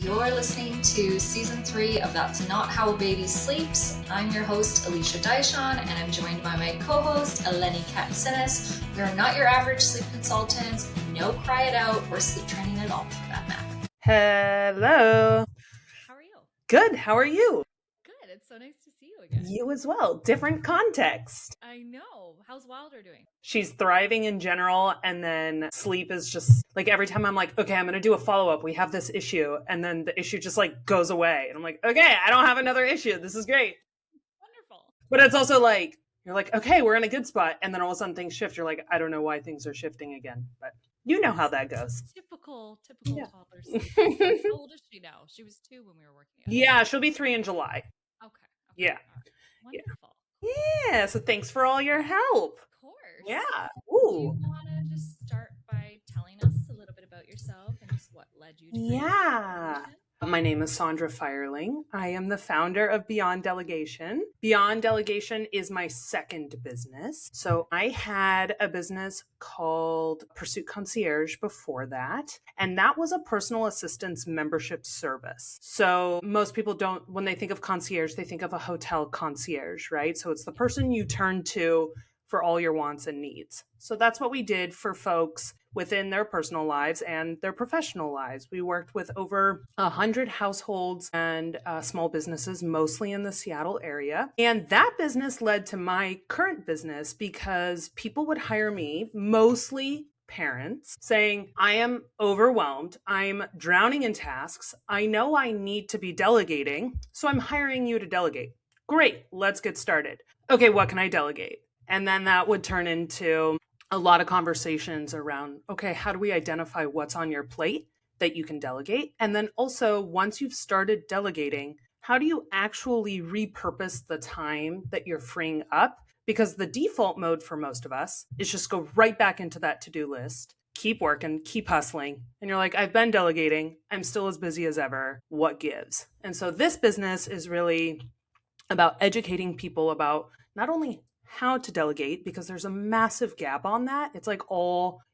You're listening to Season 3 of That's Not How a Baby Sleeps. I'm your host, Alicia Daishon, and I'm joined by my co-host, Eleni Katsinis. We're not your average sleep consultants, no cry it out or sleep training at all for that matter. Hello. How are you? Good. How are you? Good. It's so nice to see you again. You as well. Different context. I know. How's Wilder doing? She's thriving in general, and then sleep is just like every time I'm like, okay, I'm going to do a follow-up. We have this issue, and then the issue just like goes away. And I'm like, okay, I don't have another issue. This is great. Wonderful. But it's also like, you're like, okay, we're in a good spot. And then all of a sudden things shift. You're like, I don't know why things are shifting again. But you know how that goes. Typical Yeah. toddler sleep. How old is she now? She was 2 when we were working at it. Yeah, she'll be 3 in July. Okay. Yeah. All right. Wonderful. Yeah, so thanks for all your help. Of course. Yeah. Do you want to just start by telling us a little bit about yourself and just what led you to Yeah. My name is Sondra Fireling. I am the founder of Beyond Delegation. Beyond Delegation is my second business. So I had a business called Pursuit Concierge before that, and that was a personal assistance membership service. So most people don't, when they think of concierge, they think of a hotel concierge, right? So it's the person you turn to for all your wants and needs. So that's what we did for folks within their personal lives and their professional lives. We worked with over 100 households and small businesses, mostly in the Seattle area. And that business led to my current business because people would hire me, mostly parents, saying, I am overwhelmed. I'm drowning in tasks. I know I need to be delegating, so I'm hiring you to delegate. Great, let's get started. Okay, what can I delegate? And then that would turn into a lot of conversations around, okay, how do we identify what's on your plate that you can delegate? And then also, once you've started delegating, how do you actually repurpose the time that you're freeing up? Because the default mode for most of us is just go right back into that to-do list, keep working, keep hustling. And you're like, I've been delegating. I'm still as busy as ever. What gives? And so this business is really about educating people about not only how to delegate, because there's a massive gap on that. It's like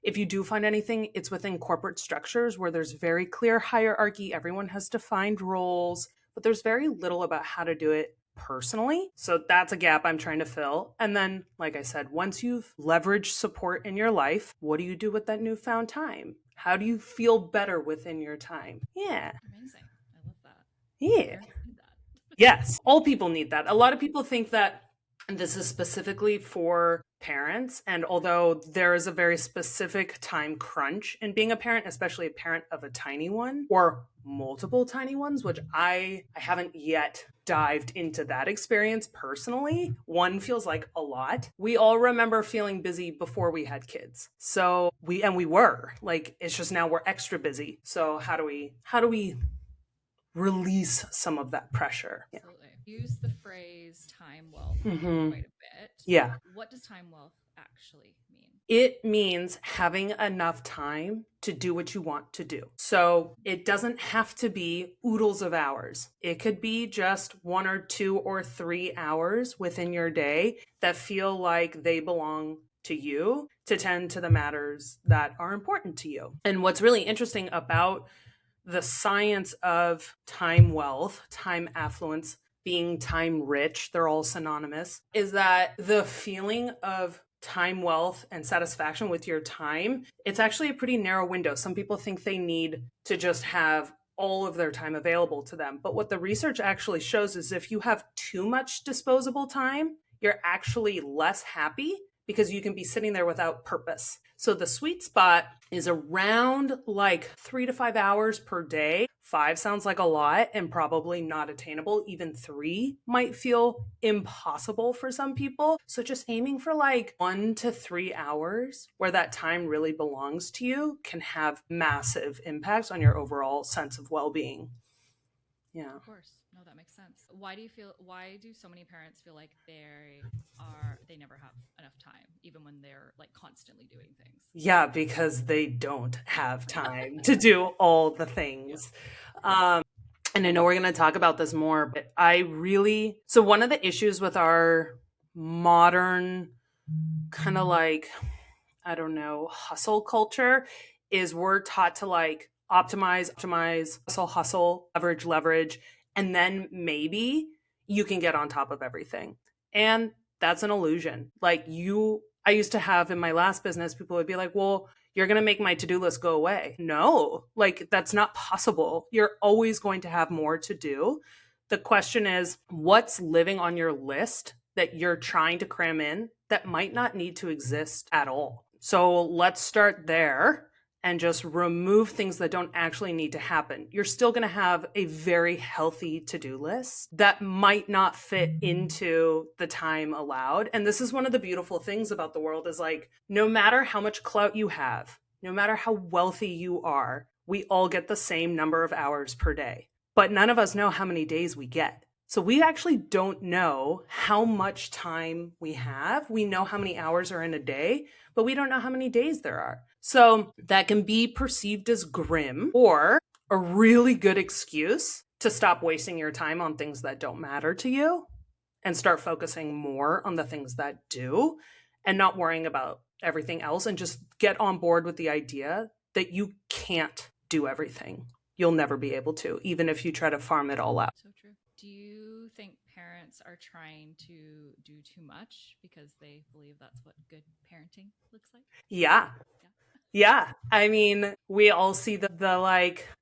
if you do find anything, it's within corporate structures where there's very clear hierarchy. Everyone has defined roles, but there's very little about how to do it personally. So that's a gap I'm trying to fill. And then, like I said, once you've leveraged support in your life, what do you do with that newfound time? How do you feel better within your time? Yeah. Amazing. I love that. Yeah. Yes. All people need that. A lot of people think that this is specifically for parents. And although there is a very specific time crunch in being a parent, especially a parent of a tiny one or multiple tiny ones, which I haven't yet dived into that experience personally. One feels like a lot. We all remember feeling busy before we had kids. So we were like, it's just now we're extra busy. So how do we release some of that pressure? Yeah. Absolutely. Use the phrase time wealth quite a bit. Yeah. What does time wealth actually mean? It means having enough time to do what you want to do. So it doesn't have to be oodles of hours. It could be just 1 or 2 or 3 hours within your day that feel like they belong to you to tend to the matters that are important to you. And what's really interesting about the science of time wealth, time affluence, being time rich, they're all synonymous, is that the feeling of time wealth and satisfaction with your time, it's actually a pretty narrow window. Some people think they need to just have all of their time available to them. But what the research actually shows is if you have too much disposable time, you're actually less happy because you can be sitting there without purpose. So the sweet spot is around like 3 to 5 hours per day. 5 sounds like a lot and probably not attainable. Even 3 might feel impossible for some people. So just aiming for like 1 to 3 hours where that time really belongs to you can have massive impacts on your overall sense of well-being. Yeah. Of course. No, that makes sense. Why do so many parents feel like they never have enough time, even when they're like constantly doing things? Yeah, because they don't have time to do all the things. And I know we're going to talk about this more, but so one of the issues with our modern kind of like, I don't know, hustle culture is we're taught to like optimize, hustle, leverage, and then maybe you can get on top of everything. And that's an illusion. I used to have in my last business, people would be like, well, you're going to make my to-do list go away. No, that's not possible. You're always going to have more to do. The question is, what's living on your list that you're trying to cram in that might not need to exist at all? So let's start there and just remove things that don't actually need to happen. You're still going to have a very healthy to-do list that might not fit into the time allowed. And this is one of the beautiful things about the world is no matter how much clout you have, no matter how wealthy you are, we all get the same number of hours per day. But none of us know how many days we get. So we actually don't know how much time we have. We know how many hours are in a day, but we don't know how many days there are. So that can be perceived as grim or a really good excuse to stop wasting your time on things that don't matter to you and start focusing more on the things that do and not worrying about everything else, and just get on board with the idea that you can't do everything. You'll never be able to, even if you try to farm it all out. So true. Do you think parents are trying to do too much because they believe that's what good parenting looks like? Yeah. I mean, we all see the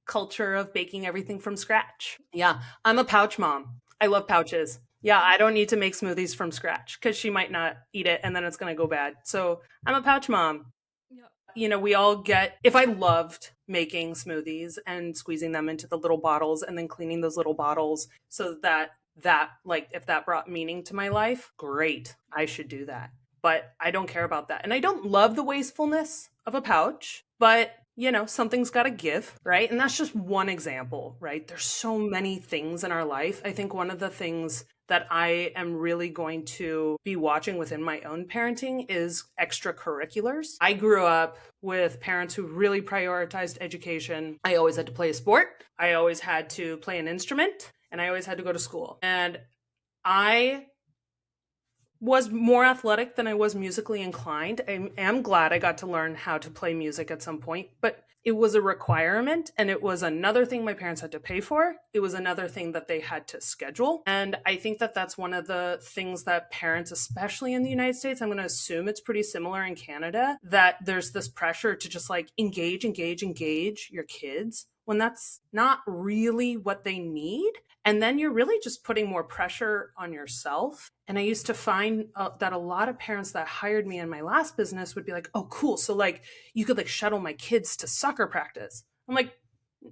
culture of baking everything from scratch. Yeah. I'm a pouch mom. I love pouches. Yeah. I don't need to make smoothies from scratch because she might not eat it and then it's going to go bad. So I'm a pouch mom. We all get, if I loved making smoothies and squeezing them into the little bottles and then cleaning those little bottles so that if that brought meaning to my life, great, I should do that. But I don't care about that. And I don't love the wastefulness of a pouch, but something's got to give, right? And that's just one example, right? There's so many things in our life. I think one of the things that I am really going to be watching within my own parenting is extracurriculars. I grew up with parents who really prioritized education. I always had to play a sport. I always had to play an instrument, and I always had to go to school. And I was more athletic than I was musically inclined. I am glad I got to learn how to play music at some point, but it was a requirement, and it was another thing my parents had to pay for. It was another thing that they had to schedule. And I think that that's one of the things that parents, especially in the United States, I'm going to assume it's pretty similar in Canada, that there's this pressure to just engage your kids when that's not really what they need. And then you're really just putting more pressure on yourself. And I used to find that a lot of parents that hired me in my last business would be like, oh, cool. So you could shuttle my kids to soccer practice. I'm like,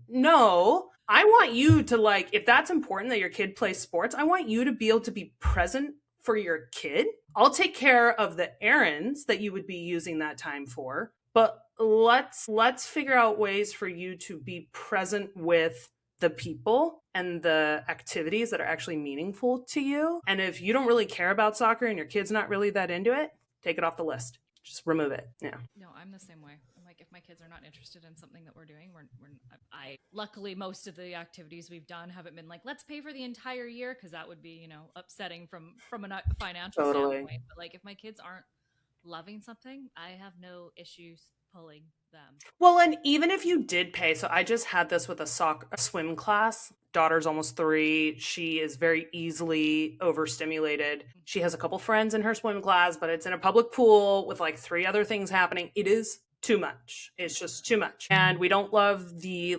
no, I want you to if that's important that your kid plays sports, I want you to be able to be present for your kid. I'll take care of the errands that you would be using that time for, but let's figure out ways for you to be present with the people and the activities that are actually meaningful to you. And if you don't really care about soccer and your kid's not really that into it, take it off the list. Just remove it. Yeah. No, I'm the same way. I'm if my kids are not interested in something that we're doing, luckily most of the activities we've done haven't been let's pay for the entire year, because that would be, upsetting from a financial standpoint. But if my kids aren't loving something, I have no issues pulling them. Well, and even if you did pay, so I just had this with a swim class. Daughter's almost 3. She is very easily overstimulated. She has a couple friends in her swim class, but it's in a public pool with 3 other things happening. It is too much. It's just too much. And we don't love the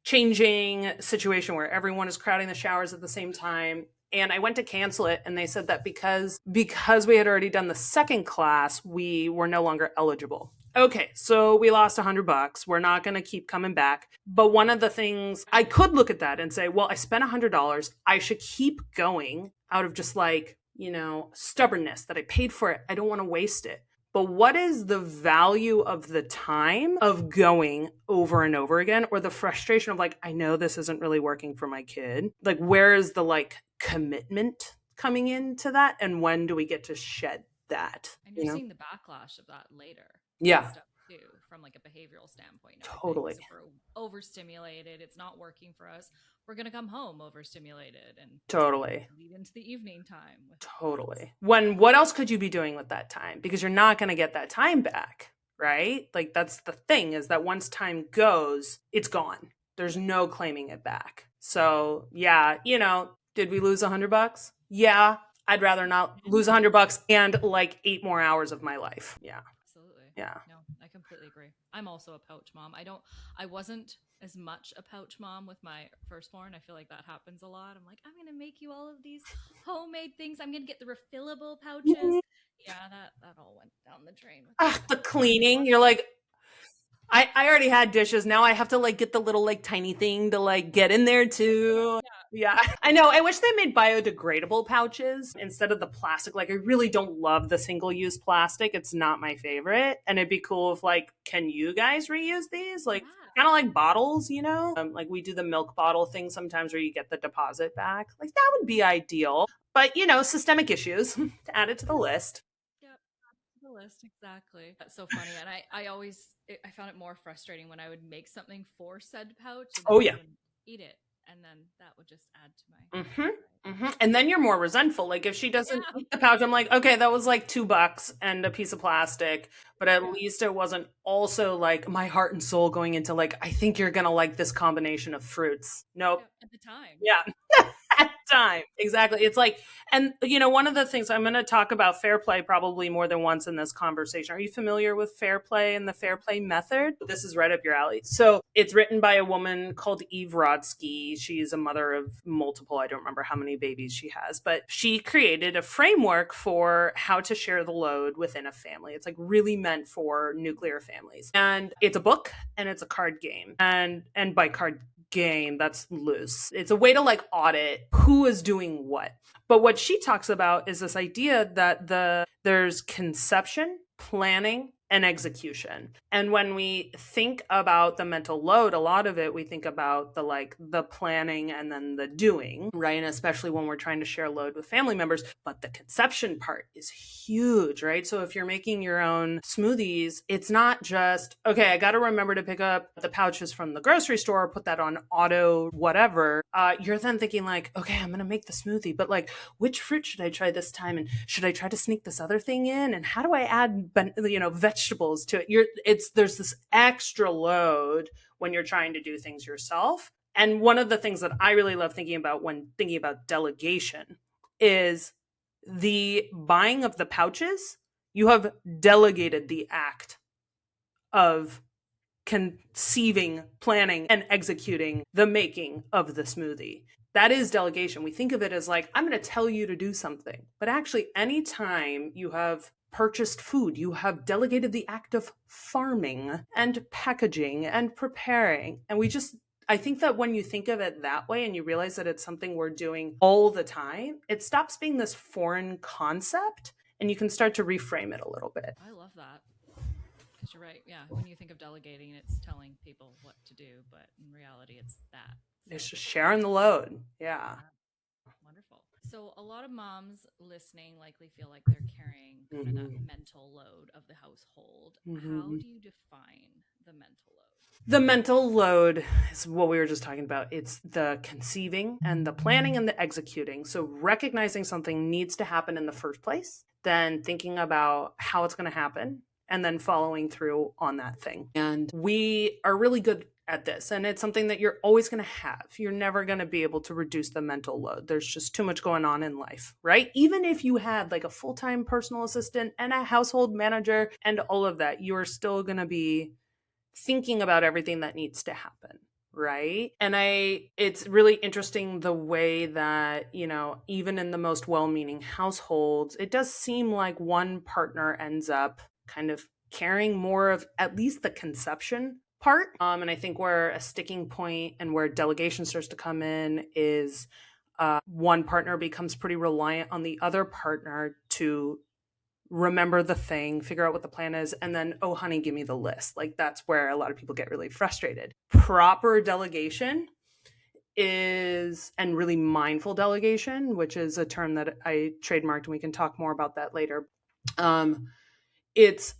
changing situation where everyone is crowding the showers at the same time. And I went to cancel it, and they said that because we had already done the second class, we were no longer eligible. Okay, so we lost $100. We're not going to keep coming back. But one of the things, I could look at that and say, well, I spent $100. I should keep going out of just stubbornness that I paid for it. I don't want to waste it. But what is the value of the time of going over and over again, or the frustration of I know this isn't really working for my kid? Where is the commitment coming into that? And when do we get to shed that? And you're seeing the backlash of that later. Yeah. Stuff too, from a behavioral standpoint. Totally. So we're overstimulated. It's not working for us. We're going to come home overstimulated and totally lead into the evening time. Totally. What else could you be doing with that time? Because you're not going to get that time back. right? Like that's the thing, is that once time goes, it's gone. There's no claiming it back. So yeah, did we lose $100? Yeah, I'd rather not lose $100 and like 8 more hours of my life. Yeah. Absolutely. Yeah. No, I completely agree. I'm also a pouch mom. I wasn't as much a pouch mom with my firstborn. I feel like that happens a lot. I'm like, I'm going to make you all of these homemade things. I'm going to get the refillable pouches. Yeah, that all went down the drain with the The second cleaning, one. you're like, I already had dishes. Now I have to like get the little like tiny thing to like get in there too. Yeah, I know. I wish they made biodegradable pouches instead of the plastic. Like, I really don't love the single use plastic. It's not my favorite. And it'd be cool if, like, can you guys reuse these? Like, kind of like bottles, like we do the milk bottle thing sometimes where you get the deposit back. Like, that would be ideal. But, systemic issues to add it to the list. Yep, the list exactly. That's so funny, and I found it more frustrating when I would make something for said pouch, and then Oh, they yeah. wouldn't eat it, and then that would just add to my. And then you're more resentful. Like if she doesn't eat the pouch, I'm like, okay, that was like $2 and a piece of plastic, but at least it wasn't also like my heart and soul going into like, I think you're gonna like this combination of fruits. Nope. At the time. Yeah. At the time. Exactly. It's like, and one of the things I'm going to talk about fair play probably more than once in this conversation. Are you familiar with fair play and the fair play method? This is right up your alley. So it's written by a woman called Eve Rodsky. She's a mother of multiple, I don't remember how many babies she has, but she created a framework for how to share the load within a family. It's like really meant for nuclear families. And it's a book and it's a card game. And by card game, that's loose. It's a way to like audit who is doing what. But what she talks about is this idea that there's conception, planning, and execution. And when we think about the mental load, a lot of it we think about the planning and then the doing, right? And especially when we're trying to share load with family members. But the conception part is huge, right? So if you're making your own smoothies, it's not just, okay, I got to remember to pick up the pouches from the grocery store, put that on auto, whatever. You're then thinking like, okay, I'm going to make the smoothie, but like, which fruit should I try this time? And should I try to sneak this other thing in? And how do I add, vegetables to it? There's this extra load when you're trying to do things yourself. And one of the things that I really love thinking about when thinking about delegation is the buying of the pouches. You have delegated the act of conceiving, planning, and executing the making of the smoothie. That is delegation. We think of it as like, I'm going to tell you to do something. But actually, anytime you have purchased food, you have delegated the act of farming and packaging and preparing. And I think that when you think of it that way and you realize that it's something we're doing all the time, it stops being this foreign concept and you can start to reframe it a little bit. I love that. Because you're right. Yeah. When you think of delegating, it's telling people what to do, but in reality, it's that. It's just sharing the load. Yeah. Wonderful. So a lot of moms listening likely feel like they're carrying kind of that mental load of the household. How do you define the mental load? The mental load is what we were just talking about. It's the conceiving and the planning and the executing. So recognizing something needs to happen in the first place, then thinking about how it's going to happen, and then following through on that thing. And we are really good at this. And it's something that you're always going to have. You're never going to be able to reduce the mental load. There's just too much going on in life, right? Even if you had like a full-time personal assistant and a household manager and all of that, you're still going to be thinking about everything that needs to happen. Right. And it's really interesting the way that, even in the most well-meaning households, it does seem like one partner ends up kind of carrying more of at least the conception part. And I think where a sticking point and where delegation starts to come in is one partner becomes pretty reliant on the other partner to remember the thing, figure out what the plan is, and then, oh, honey, give me the list. Like that's where a lot of people get really frustrated. Proper delegation and really mindful delegation, which is a term that I trademarked, and we can talk more about that later. It's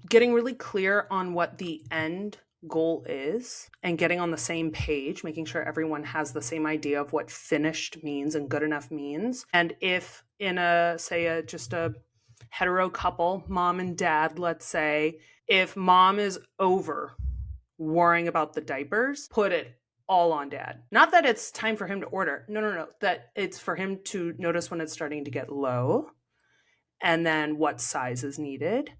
getting really clear on what the end goal is and getting on the same page, making sure everyone has the same idea of what finished means and good enough means. And if in just a hetero couple, mom and dad, let's say, if mom is over worrying about the diapers, put it all on dad. Not that it's time for him to order. No. That it's for him to notice when it's starting to get low and then what size is needed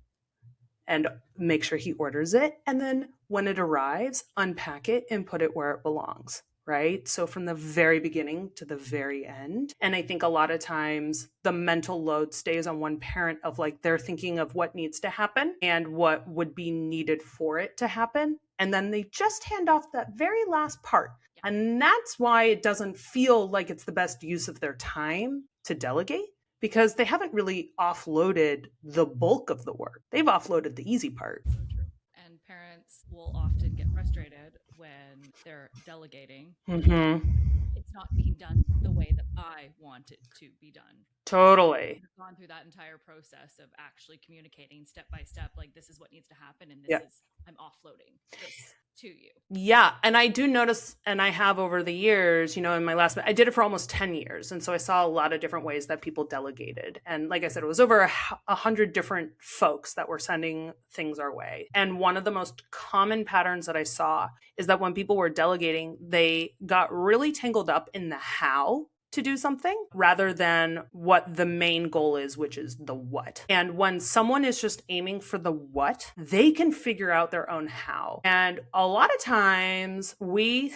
and make sure he orders it. And then when it arrives, unpack it and put it where it belongs. Right? So from the very beginning to the very end. And I think a lot of times the mental load stays on one parent of like they're thinking of what needs to happen and what would be needed for it to happen. And then they just hand off that very last part. And that's why it doesn't feel like it's the best use of their time to delegate, because they haven't really offloaded the bulk of the work. They've offloaded the easy part. So true. And parents will often get frustrated when they're delegating. It's not being done the way that I want it to be done. Totally. I've gone through that entire process of actually communicating step by step, like this is what needs to happen, and this is I'm offloading this to you. Yeah. And I do notice, and I have over the years, in my last, I did it for almost 10 years. And so I saw a lot of different ways that people delegated. And like I said, it was over 100 different folks that were sending things our way. And one of the most common patterns that I saw is that when people were delegating, they got really tangled up in the how to do something rather than what the main goal is, which is the what. And when someone is just aiming for the what, they can figure out their own how. And a lot of times I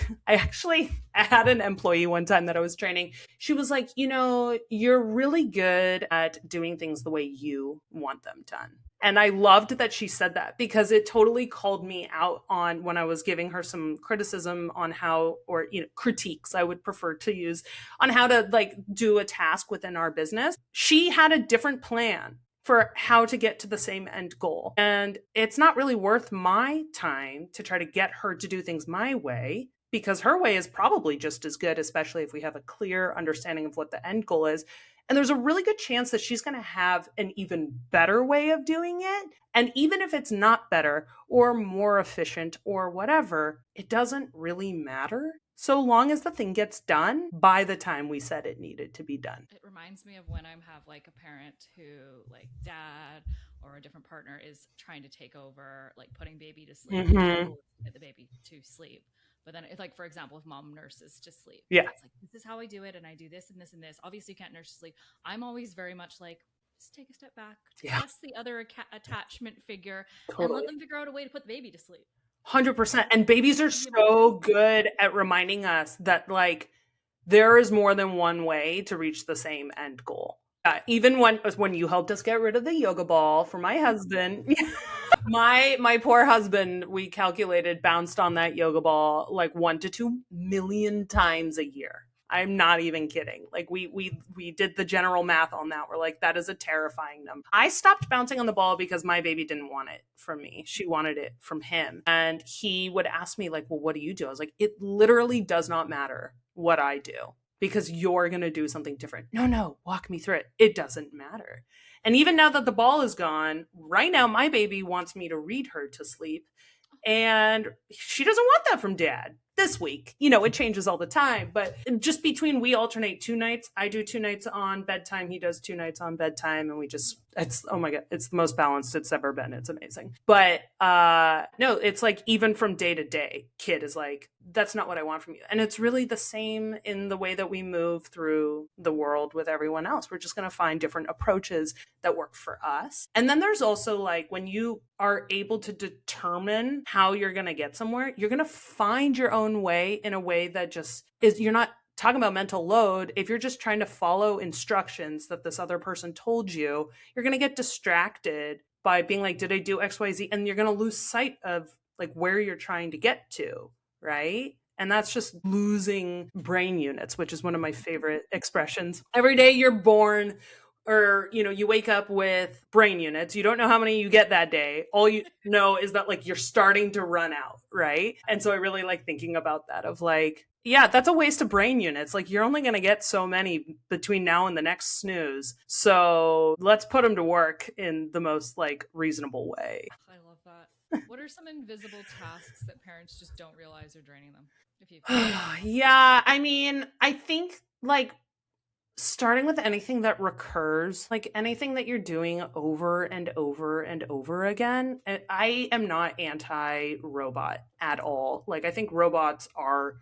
had an employee one time that I was training. She was like, you're really good at doing things the way you want them done. And I loved that she said that because it totally called me out on when I was giving her some criticism on how, or, critiques I would prefer to use on how to like do a task within our business. She had a different plan for how to get to the same end goal. And it's not really worth my time to try to get her to do things my way, because her way is probably just as good, especially if we have a clear understanding of what the end goal is. And there's a really good chance that she's going to have an even better way of doing it. And even if it's not better or more efficient or whatever, it doesn't really matter, so long as the thing gets done by the time we said it needed to be done. It reminds me of when I have like a parent who, like dad or a different partner, is trying to take over, like putting baby to sleep, get the baby to sleep. But then it's like, for example, if mom nurses to sleep, it's like, this is how I do it. And I do this and this and this. Obviously you can't nurse to sleep. I'm always very much like, just take a step back, trust the other attachment figure, and let them figure out a way to put the baby to sleep. 100%. And babies are so good at reminding us that like there is more than one way to reach the same end goal. Even when you helped us get rid of the yoga ball for my husband, my poor husband, we calculated, bounced on that yoga ball like 1 to 2 million times a year. I'm not even kidding. Like we did the general math on that. We're like, that is a terrifying number. I stopped bouncing on the ball because my baby didn't want it from me. She wanted it from him. And he would ask me like, well, what do you do? I was like, it literally does not matter what I do, because you're going to do something different. No, walk me through it. It doesn't matter. And even now that the ball is gone, right now, my baby wants me to read her to sleep. And she doesn't want that from dad this week. It changes all the time, but just between, we alternate 2 nights. I do 2 nights on bedtime. He does 2 nights on bedtime. And it's, oh my God, it's the most balanced it's ever been. It's amazing. But no, it's like, even from day to day, kid is like, that's not what I want from you. And it's really the same in the way that we move through the world with everyone else. We're just going to find different approaches that work for us. And then there's also like, when you are able to determine how you're going to get somewhere, you're going to find your own way in a way that just is, you're not talking about mental load. If you're just trying to follow instructions that this other person told you, you're going to get distracted by being like, did I do X, Y, Z? And you're going to lose sight of like where you're trying to get to. Right? And that's just losing brain units, which is one of my favorite expressions. Every day you're born, or, you wake up with brain units. You don't know how many you get that day. All you know is that like you're starting to run out. Right? And so I really like thinking about that of like, yeah, that's a waste of brain units. Like you're only going to get so many between now and the next snooze. So let's put them to work in the most like reasonable way. I love that. What are some invisible tasks that parents just don't realize are draining them? Yeah, I mean, I think like starting with anything that recurs, like anything that you're doing over and over and over again. I am not anti-robot at all. Like, I think robots are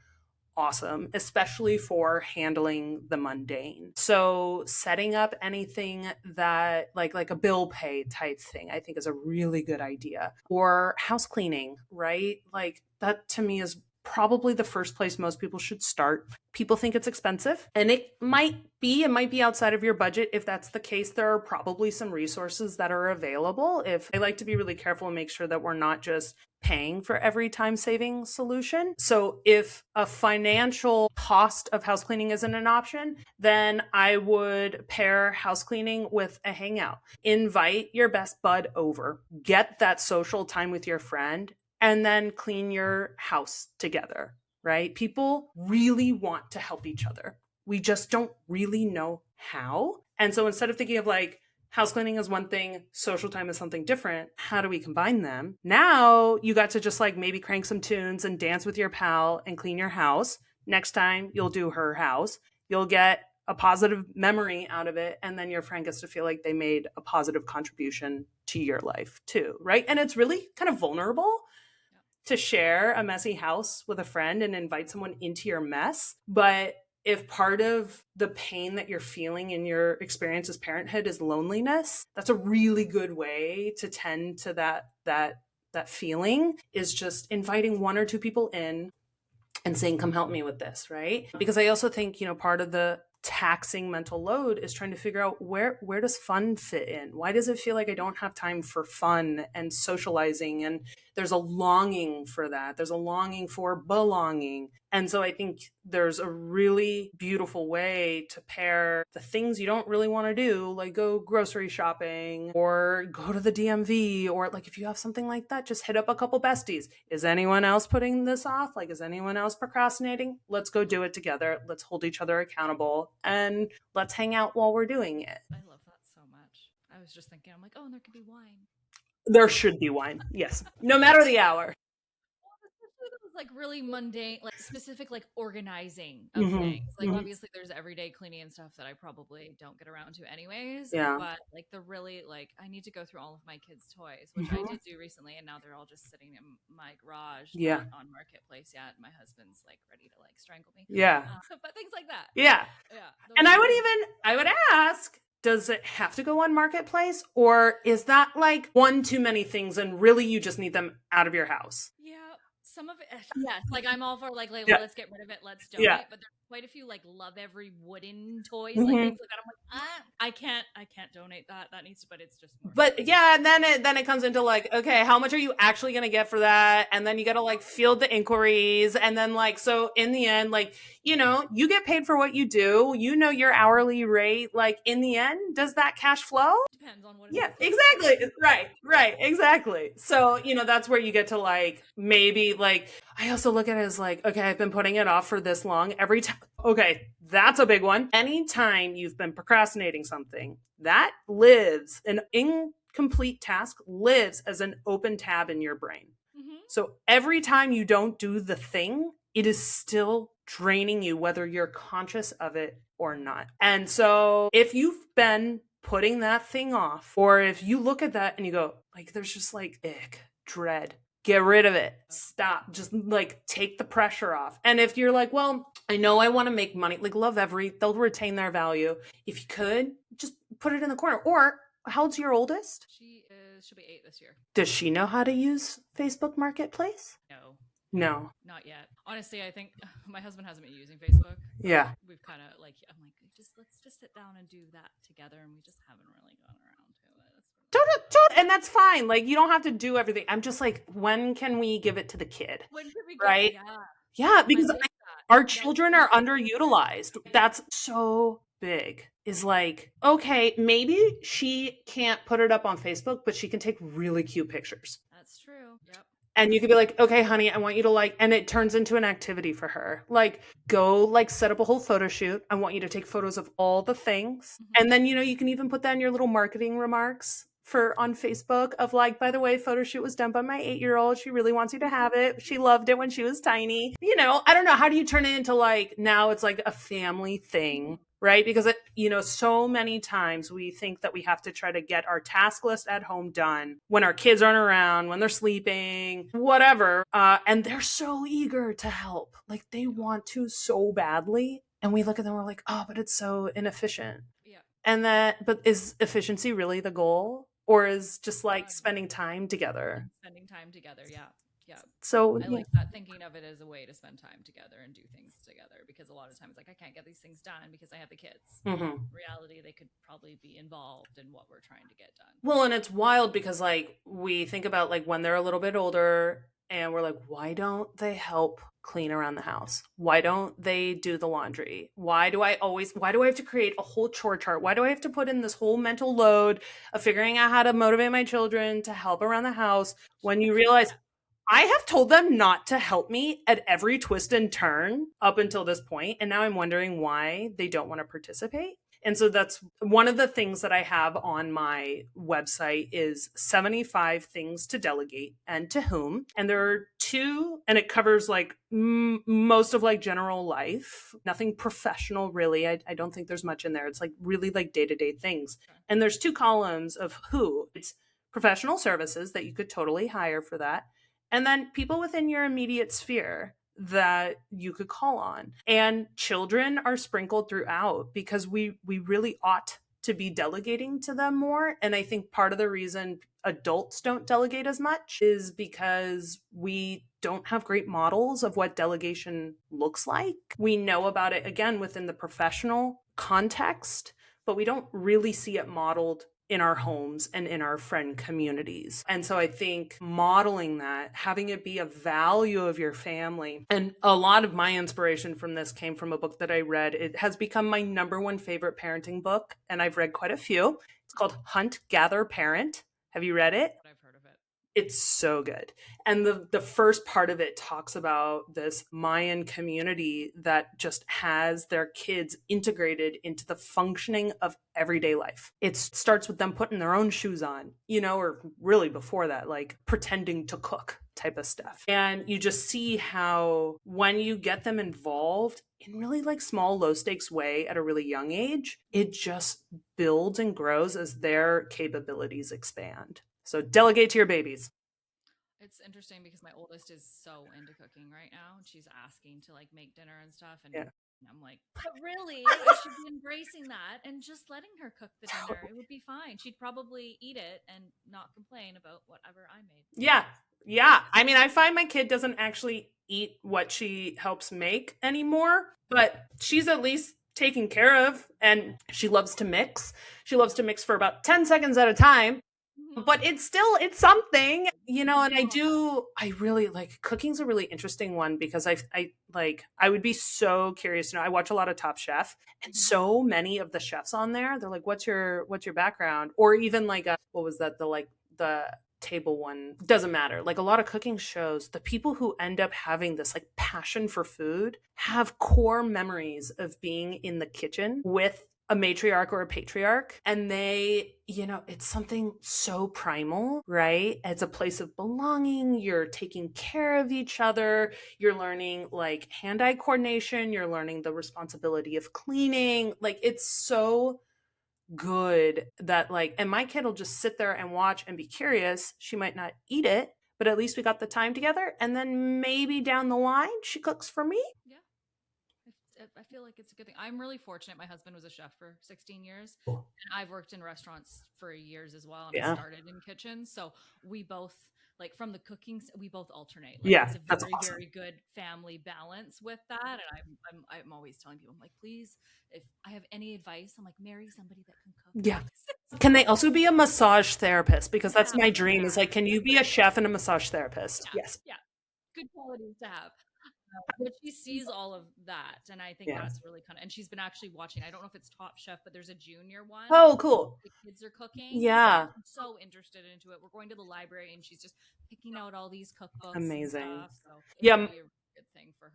awesome, especially for handling the mundane. So setting up anything that like a bill pay type thing, I think is a really good idea. Or house cleaning, right? Like that to me is probably the first place most people should start. People think it's expensive, and it might be outside of your budget. If that's the case, there are probably some resources that are available. If I like to be really careful and make sure that we're not just paying for every time saving solution. So if a financial cost of house cleaning isn't an option, then I would pair house cleaning with a hangout. Invite your best bud over, get that social time with your friend, and then clean your house together, right? People really want to help each other. We just don't really know how. And so instead of thinking of like, house cleaning is one thing, social time is something different, how do we combine them? Now you got to just like maybe crank some tunes and dance with your pal and clean your house. Next time you'll do her house. You'll get a positive memory out of it. And then your friend gets to feel like they made a positive contribution to your life too, right? And it's really kind of vulnerable to share a messy house with a friend and invite someone into your mess. But if part of the pain that you're feeling in your experience as parenthood is loneliness, that's a really good way to tend to that feeling, is just inviting one or two people in and saying, come help me with this, right? Because I also think, part of the taxing mental load is trying to figure out where does fun fit in? Why does it feel like I don't have time for fun and socializing? And there's a longing for that. There's a longing for belonging. And so I think there's a really beautiful way to pair the things you don't really want to do, like go grocery shopping or go to the DMV, or like if you have something like that, just hit up a couple besties. Is anyone else putting this off? Like, is anyone else procrastinating? Let's go do it together. Let's hold each other accountable and let's hang out while we're doing it. I love that so much. I was just thinking, I'm like, oh, and there could be wine. There should be wine. Yes. No matter the hour. Like really mundane, like specific, like organizing of things. Like obviously there's everyday cleaning and stuff that I probably don't get around to anyways. Yeah. But like the really like I need to go through all of my kids' toys, which I did do recently, and now they're all just sitting in my garage. Yeah. Not on Marketplace yet. My husband's like ready to like strangle me. Yeah. But things like that. Yeah. Yeah. And I would ask, does it have to go on Marketplace, or is that like one too many things and really you just need them out of your house? Yeah. Some of it, yes. Like I'm all for like let's get rid of it, let's donate. Yeah. But there's quite a few like love every wooden toys, like things like that. I'm like, I can't donate that. That needs to, but it's just more. But yeah, and then it comes into like, okay, how much are you actually gonna get for that? And then you gotta like field the inquiries, and then like, so in the end, like, you get paid for what you do. Your hourly rate. Like in the end, does that cash flow? Depends on what. Yeah, exactly. Right, exactly. So that's where you get to like maybe like, I also look at it as like, okay, I've been putting it off for this long. Every time, okay, that's a big one. Anytime you've been procrastinating something, that lives, an incomplete task lives as an open tab in your brain. So every time you don't do the thing, it is still draining you, whether you're conscious of it or not. And so if you've been putting that thing off, or if you look at that and you go like, there's just like ick, dread, get rid of it. Stop. Just like take the pressure off. And if you're like, well, I know I want to make money, like they'll retain their value. If you could just put it in the corner. Or how old's your oldest? She'll be 8 this year. Does she know how to use Facebook Marketplace? No. Not yet. Honestly, I think my husband hasn't been using Facebook. Yeah. We've kind of like, I'm like, let's just sit down and do that together. And we just haven't really gone around to it. And that's fine. Like, you don't have to do everything. I'm just like, when can we give it to the kid? When can we right? Yeah, because our children are underutilized. That's so big. Is like, okay, maybe she can't put it up on Facebook, but she can take really cute pictures. That's true. Yep. And you could be like, okay, honey, I want you to like, and it turns into an activity for her. Like, go like set up a whole photo shoot. I want you to take photos of all the things. And then, you can even put that in your little marketing remarks on Facebook of like, by the way, photo shoot was done by my 8-year-old. She really wants you to have it. She loved it when she was tiny. I don't know. How do you turn it into like, now it's like a family thing right? Because so many times we think that we have to try to get our task list at home done when our kids aren't around, when they're sleeping, whatever. And they're so eager to help. Like they want to so badly. And we look at them, we're like, oh, but it's so inefficient. Yeah. But is efficiency really the goal? Or is just like No. spending time together? Spending time together. Yeah. Yeah. So I like that, thinking of it as a way to spend time together and do things together, because a lot of times, like, I can't get these things done because I have the kids. Mhm. In reality, they could probably be involved in what we're trying to get done. Well, and it's wild because like we think about like when they're a little bit older and we're like, why don't they help clean around the house? Why don't they do the laundry? Why do I have to create a whole chore chart? Why do I have to put in this whole mental load of figuring out how to motivate my children to help around the house, when you realize I have told them not to help me at every twist and turn up until this point, and now I'm wondering why they don't want to participate. And so that's one of the things that I have on my website is 75 things to delegate and to whom. And there are two, and it covers like most of like general life, nothing professional really. I don't think there's much in there. It's like really like day-to-day things. And there's two columns of who. It's professional services that you could totally hire for that. And then people within your immediate sphere that you could call on. And children are sprinkled throughout because we really ought to be delegating to them more. And I think part of the reason adults don't delegate as much is because we don't have great models of what delegation looks like. We know about it again within the professional context, but we don't really see it modeled in our homes and in our friend communities. And so I think modeling that, having it be a value of your family. And a lot of my inspiration from this came from a book that I read. It has become my number one favorite parenting book, and I've read quite a few. It's called Hunt, Gather, Parent. Have you read it? I've heard of it. It's so good. And the first part of it talks about this Mayan community that just has their kids integrated into the functioning of everyday life. It starts with them putting their own shoes on, or really before that, like pretending to cook type of stuff. And you just see how when you get them involved in really like small, low stakes way at a really young age, it just builds and grows as their capabilities expand. So delegate to your babies. It's interesting because my oldest is so into cooking right now, and she's asking to like make dinner and stuff. And Yeah. I'm like, but really, I should be embracing that and just letting her cook the dinner. It would be fine. She'd probably eat it and not complain about whatever I made. Yeah. Yeah. I mean, I find my kid doesn't actually eat what she helps make anymore, but she's at least taken care of, and she loves to mix. She loves to mix for about 10 seconds at a time. But it's something, and I really like cooking's a really interesting one because I would be so curious. I watch a lot of Top Chef, and so many of the chefs on there, they're like, what's your background? Or even like, what was that? The table one, doesn't matter. Like a lot of cooking shows, the people who end up having this like passion for food have core memories of being in the kitchen with a matriarch or a patriarch, and they, it's something so primal, right? It's a place of belonging. You're taking care of each other. You're learning like hand-eye coordination. You're learning the responsibility of cleaning. Like it's so good that like, and my kid will just sit there and watch and be curious. She might not eat it, but at least we got the time together. And then maybe down the line, she cooks for me. Yeah. I feel like it's a good thing. I'm really fortunate. My husband was a chef for 16 years, and I've worked in restaurants for years as well. And I started in kitchens. So we both, like from the cooking, we both alternate. Like, it's a very, awesome. Very good family balance with that. And I'm always telling people, I'm like, please, if I have any advice, I'm like, marry somebody that can cook. Yeah. Can they also be a massage therapist? Because that's my dream is like, can you be a chef and a massage therapist? Yeah, yes. Yeah. Good qualities to have. But she sees all of that, and I think that's really kind of. And she's been actually watching. I don't know if it's Top Chef, but there's a junior one. Oh, cool! The kids are cooking. Yeah, I'm so interested into it. We're going to the library, and she's just picking out all these cookbooks. Amazing. And stuff, so yeah, it'd be a good thing for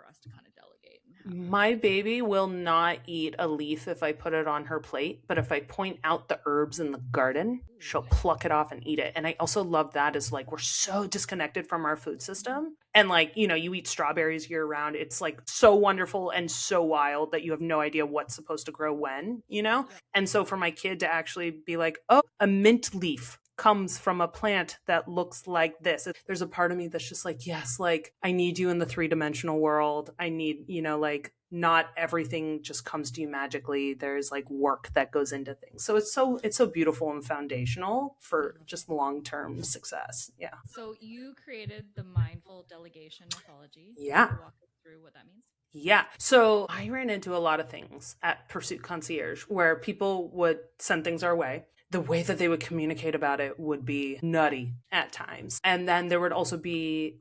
us to kind of delegate. happen. My baby will not eat a leaf if I put it on her plate, but if I point out the herbs in the garden, she'll pluck it off and eat it. And I also love that as like we're so disconnected from our food system. And like, you eat strawberries year round. It's like so wonderful and so wild that you have no idea what's supposed to grow when. Yep. And so for my kid to actually be like, oh, a mint leaf comes from a plant that looks like this. There's a part of me that's just like, yes, like I need you in the three-dimensional world. I need, like not everything just comes to you magically. There's like work that goes into things. So it's so beautiful and foundational for just long-term success. Yeah. So you created the mindful delegation mythology. Yeah. Can you walk us through what that means? Yeah. So I ran into a lot of things at Pursuit Concierge where people would send things our way. The way that they would communicate about it would be nutty at times. And then there would also be,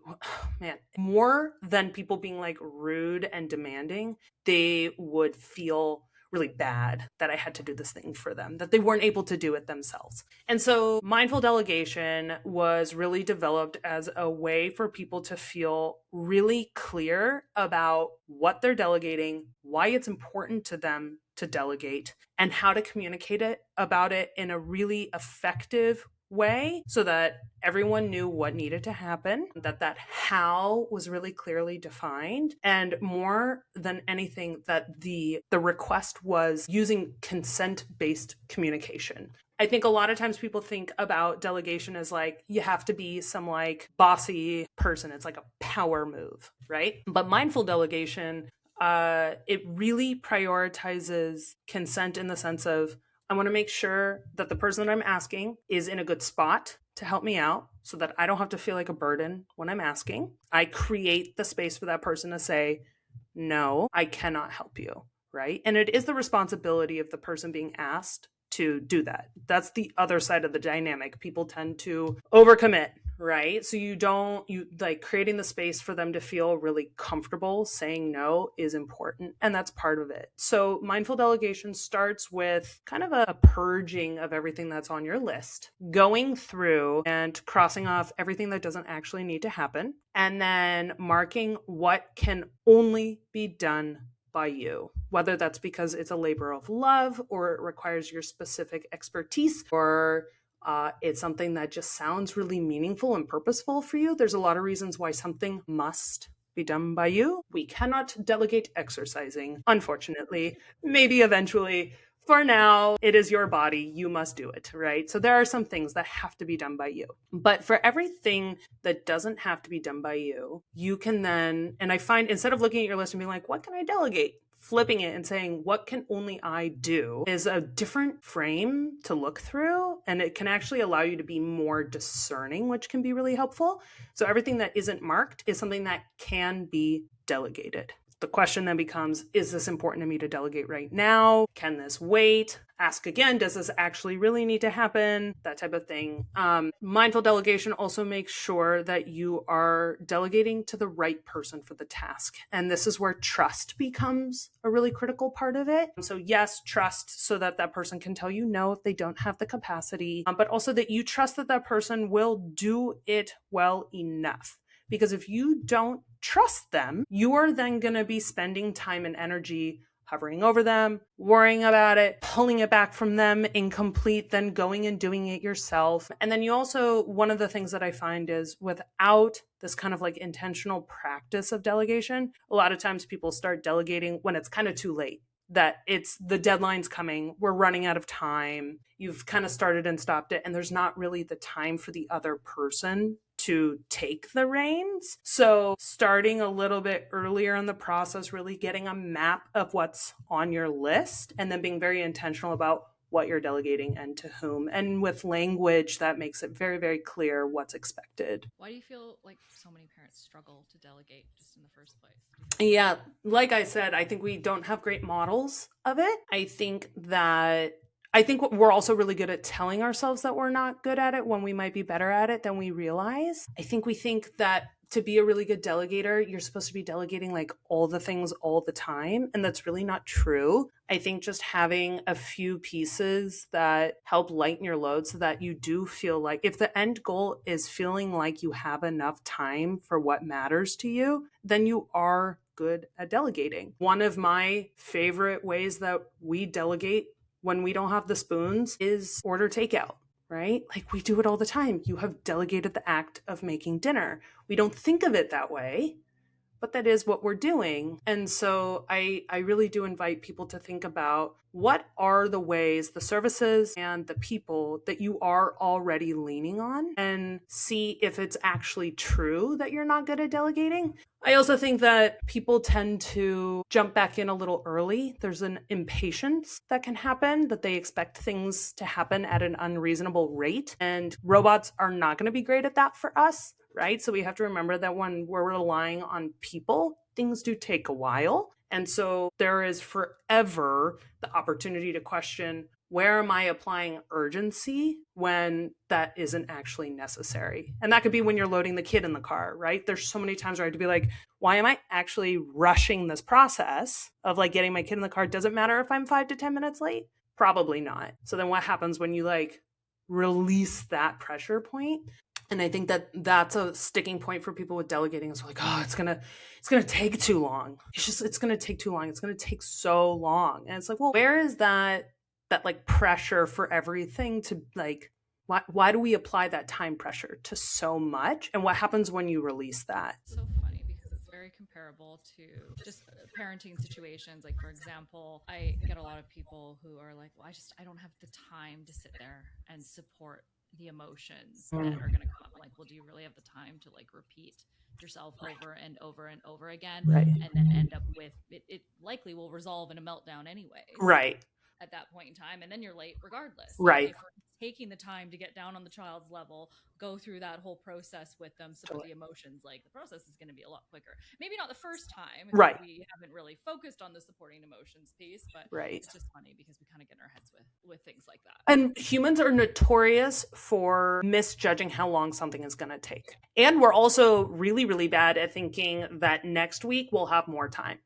more than people being like rude and demanding, they would feel really bad that I had to do this thing for them, that they weren't able to do it themselves. And so mindful delegation was really developed as a way for people to feel really clear about what they're delegating, why it's important to them to delegate, and how to communicate about it in a really effective way so that everyone knew what needed to happen, that how was really clearly defined, and more than anything, that the request was using consent-based communication. I think a lot of times people think about delegation as like, you have to be some like bossy person. It's like a power move, right? But mindful delegation, it really prioritizes consent in the sense of, I want to make sure that the person that I'm asking is in a good spot to help me out so that I don't have to feel like a burden when I'm asking. I create the space for that person to say, no, I cannot help you, right? And it is the responsibility of the person being asked to do that. That's the other side of the dynamic. People tend to overcommit, right? So you like creating the space for them to feel really comfortable saying no is important. And that's part of it. So mindful delegation starts with kind of a purging of everything that's on your list, going through and crossing off everything that doesn't actually need to happen, and then marking what can only be done by you, whether that's because it's a labor of love or it requires your specific expertise, or it's something that just sounds really meaningful and purposeful for you. There's a lot of reasons why something must be done by you. We cannot delegate exercising, unfortunately. Maybe eventually. For now, it is your body. You must do it, right? So there are some things that have to be done by you. But for everything that doesn't have to be done by you, you can then, and I find instead of looking at your list and being like, what can I delegate? Flipping it and saying, what can only I do, is a different frame to look through. And it can actually allow you to be more discerning, which can be really helpful. So everything that isn't marked is something that can be delegated. The question then becomes, is this important to me to delegate right now? Can this wait? Ask again, does this actually really need to happen? That type of thing. Mindful delegation also makes sure that you are delegating to the right person for the task. And this is where trust becomes a really critical part of it. So yes, trust so that that person can tell you no if they don't have the capacity, but also that you trust that that person will do it well enough. Because if you don't trust them, you are then going to be spending time and energy hovering over them, worrying about it, pulling it back from them incomplete, then going and doing it yourself. And then you also, one of the things that I find is without this kind of like intentional practice of delegation, a lot of times people start delegating when it's kind of too late. That it's the deadline's coming, we're running out of time, you've kind of started and stopped it, and there's not really the time for the other person to take the reins. So starting a little bit earlier in the process, really getting a map of what's on your list, and then being very intentional about what you're delegating and to whom, and with language that makes it very, very clear what's expected. Why do you feel like so many parents struggle to delegate just in the first place? Yeah, like I said, I think we don't have great models of it. I think we're also really good at telling ourselves that we're not good at it when we might be better at it than we realize. I think we think that to be a really good delegator, you're supposed to be delegating like all the things all the time. And that's really not true. I think just having a few pieces that help lighten your load so that you do feel like, if the end goal is feeling like you have enough time for what matters to you, then you are good at delegating. One of my favorite ways that we delegate when we don't have the spoons is order takeout, right? Like we do it all the time. You have delegated the act of making dinner. We don't think of it that way, but that is what we're doing. And so I really do invite people to think about what are the ways, the services and the people that you are already leaning on, and see if it's actually true that you're not good at delegating. I also think that people tend to jump back in a little early. There's an impatience that can happen, that they expect things to happen at an unreasonable rate. And robots are not going to be great at that for us, right? So we have to remember that when we're relying on people, things do take a while. And so there is forever the opportunity to question, where am I applying urgency when that isn't actually necessary? And that could be when you're loading the kid in the car, right? There's so many times where I have to be like, why am I actually rushing this process of like getting my kid in the car? Does it matter if I'm 5 to 10 minutes late? Probably not. So then what happens when you like release that pressure point? And I think that that's a sticking point for people with delegating. It's like, oh, it's gonna take too long. It's gonna take too long. It's gonna take so long. And it's like, well, where is that like pressure for everything to like, why do we apply that time pressure to so much? And what happens when you release that? So funny because it's very comparable to just parenting situations. Like, for example, I get a lot of people who are like, well, I don't have the time to sit there and support the emotions that are going to come up. Like, well, do you really have the time to like repeat yourself over and over and over again? Right. And then end up with it likely will resolve in a meltdown anyways. Right. At that point in time, and then you're late regardless. Right. If we're taking the time to get down on the child's level, go through that whole process with them, support the emotions, like the process is going to be a lot quicker. Maybe not the first time, right? We haven't really focused on the supporting emotions piece, but right. It's just funny because we kind of get in our heads with things like that. And humans are notorious for misjudging how long something is going to take, and we're also really, really bad at thinking that next week we'll have more time.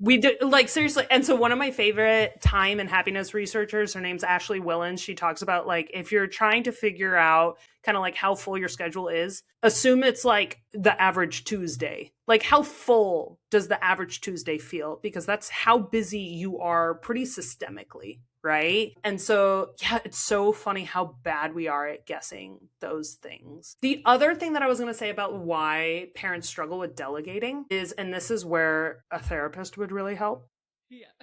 We do, like, seriously. And so one of my favorite time and happiness researchers, her name's Ashley Willens. She talks about like, if you're trying to figure out kind of like how full your schedule is, assume it's like the average Tuesday. Like, how full does the average Tuesday feel? Because that's how busy you are pretty systemically, right? And so, yeah, it's so funny how bad we are at guessing those things. The other thing that I was going to say about why parents struggle with delegating is, and this is where a therapist would really help,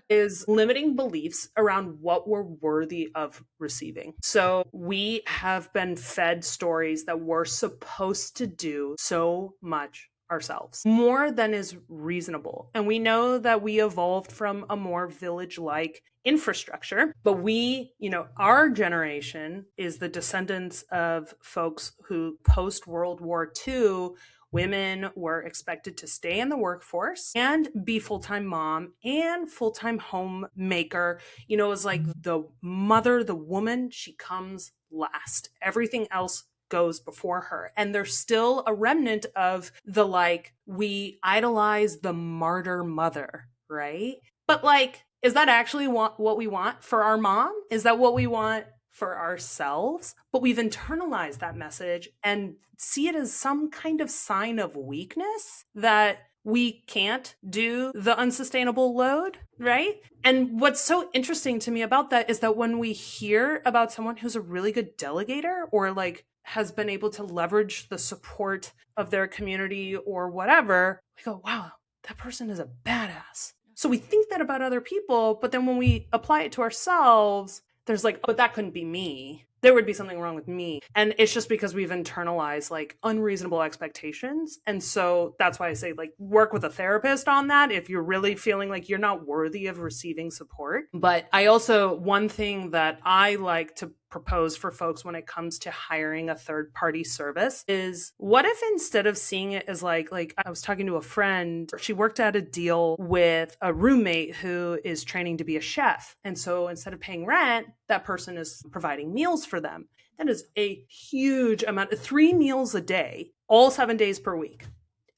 is limiting beliefs around what we're worthy of receiving. So we have been fed stories that we're supposed to do so much ourselves, more than is reasonable. And we know that we evolved from a more village-like infrastructure, but we, our generation is the descendants of folks who post World War II, women were expected to stay in the workforce and be full-time mom and full-time homemaker. It was like the mother, the woman, she comes last. Everything else goes before her. And there's still a remnant of the like, we idolize the martyr mother, right? But like, is that actually what we want for our mom? Is that what we want for ourselves? But we've internalized that message and see it as some kind of sign of weakness that we can't do the unsustainable load, right? And what's so interesting to me about that is that when we hear about someone who's a really good delegator or like has been able to leverage the support of their community or whatever, we go, wow, that person is a badass. So we think that about other people, but then when we apply it to ourselves, there's like, but that couldn't be me. There would be something wrong with me. And it's just because we've internalized like unreasonable expectations. And so that's why I say like work with a therapist on that if you're really feeling like you're not worthy of receiving support. But I also, one thing that I like to propose for folks when it comes to hiring a third party service is, what if instead of seeing it as like I was talking to a friend, she worked out a deal with a roommate who is training to be a chef. And so instead of paying rent, that person is providing meals for them. That is a huge amount of 3 meals a day, all 7 days per week.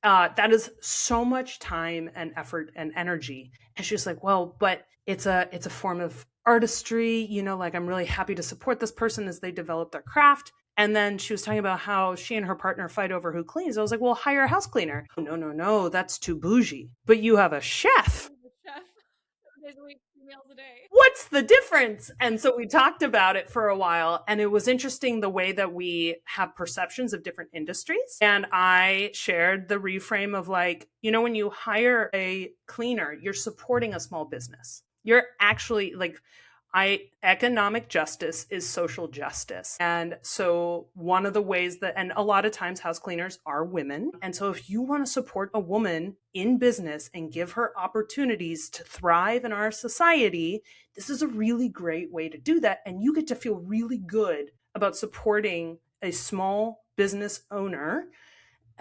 That is so much time and effort and energy. And she's like, well, but it's a form of artistry, like I'm really happy to support this person as they develop their craft. And then she was talking about how she and her partner fight over who cleans. I was like, well, hire a house cleaner. No, no, no, that's too bougie. But you have a chef. Chef, 7 days a week, 2 meals a day. What's the difference? And so we talked about it for a while, and it was interesting the way that we have perceptions of different industries. And I shared the reframe of like, when you hire a cleaner, you're supporting a small business. You're actually like, economic justice is social justice. And so one of the ways that, and a lot of times house cleaners are women. And so if you want to support a woman in business and give her opportunities to thrive in our society, this is a really great way to do that. And you get to feel really good about supporting a small business owner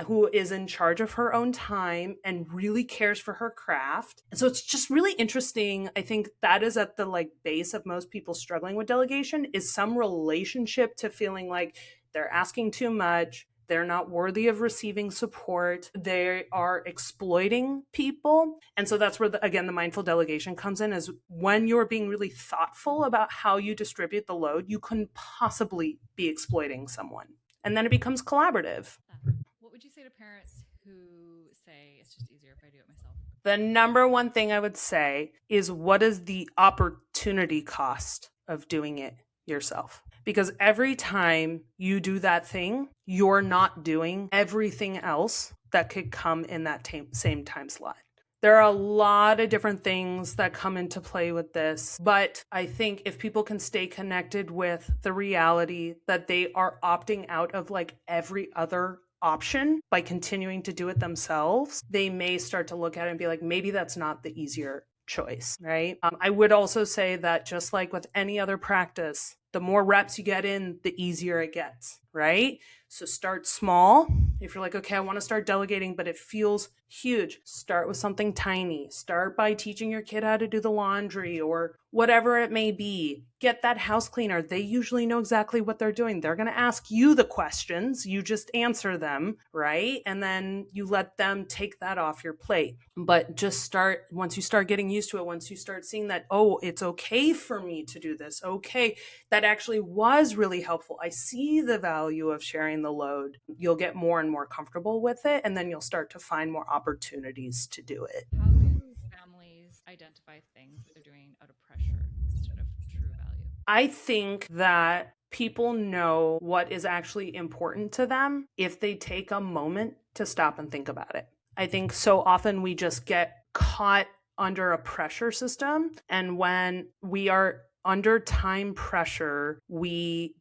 who is in charge of her own time and really cares for her craft. And so it's just really interesting. I think that is at the like base of most people struggling with delegation, is some relationship to feeling like they're asking too much. They're not worthy of receiving support. They are exploiting people. And so that's where, again, the mindful delegation comes in, is when you're being really thoughtful about how you distribute the load, you couldn't possibly be exploiting someone. And then it becomes collaborative. What would you say to parents who say it's just easier if I do it myself? The number one thing I would say is, what is the opportunity cost of doing it yourself? Because every time you do that thing, you're not doing everything else that could come in that same time slot. There are a lot of different things that come into play with this, but I think if people can stay connected with the reality that they are opting out of like every other option by continuing to do it themselves, they may start to look at it and be like, maybe that's not the easier choice, right? I would also say that just like with any other practice, the more reps you get in, the easier it gets, right? So start small. If you're like, okay, I want to start delegating, but it feels huge, start with something tiny. Start by teaching your kid how to do the laundry or whatever it may be. Get that house cleaner. They usually know exactly what they're doing. They're going to ask you the questions. You just answer them, right? And then you let them take that off your plate. But just start, once you start getting used to it, once you start seeing that, oh, it's okay for me to do this. Okay, that actually was really helpful. I see the value of sharing the load. You'll get more and more comfortable with it, and then you'll start to find more opportunities to do it. How do families identify things that they're doing out of pressure instead of true value? I think that people know what is actually important to them if they take a moment to stop and think about it. I think so often we just get caught under a pressure system, and when we are under time pressure, we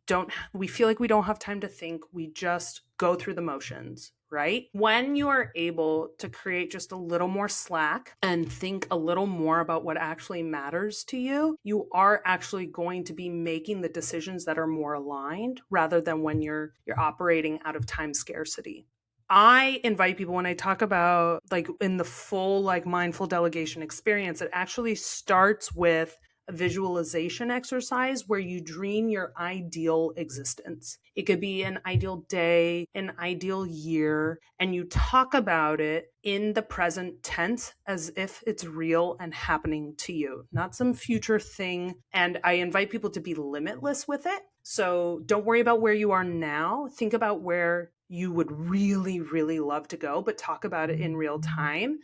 feel like we don't have time to think. We just go through the motions, right? When you are able to create just a little more slack and think a little more about what actually matters to you, you are actually going to be making the decisions that are more aligned, rather than when you're operating out of time scarcity. I invite people, when I talk about like in the full like mindful delegation experience, it actually starts with a visualization exercise where you dream your ideal existence. It could be an ideal day, an ideal year, and you talk about it in the present tense as if it's real and happening to you, not some future thing. And I invite people to be limitless with it. So don't worry about where you are now. Think about where you would really, really love to go, but talk about it in real time.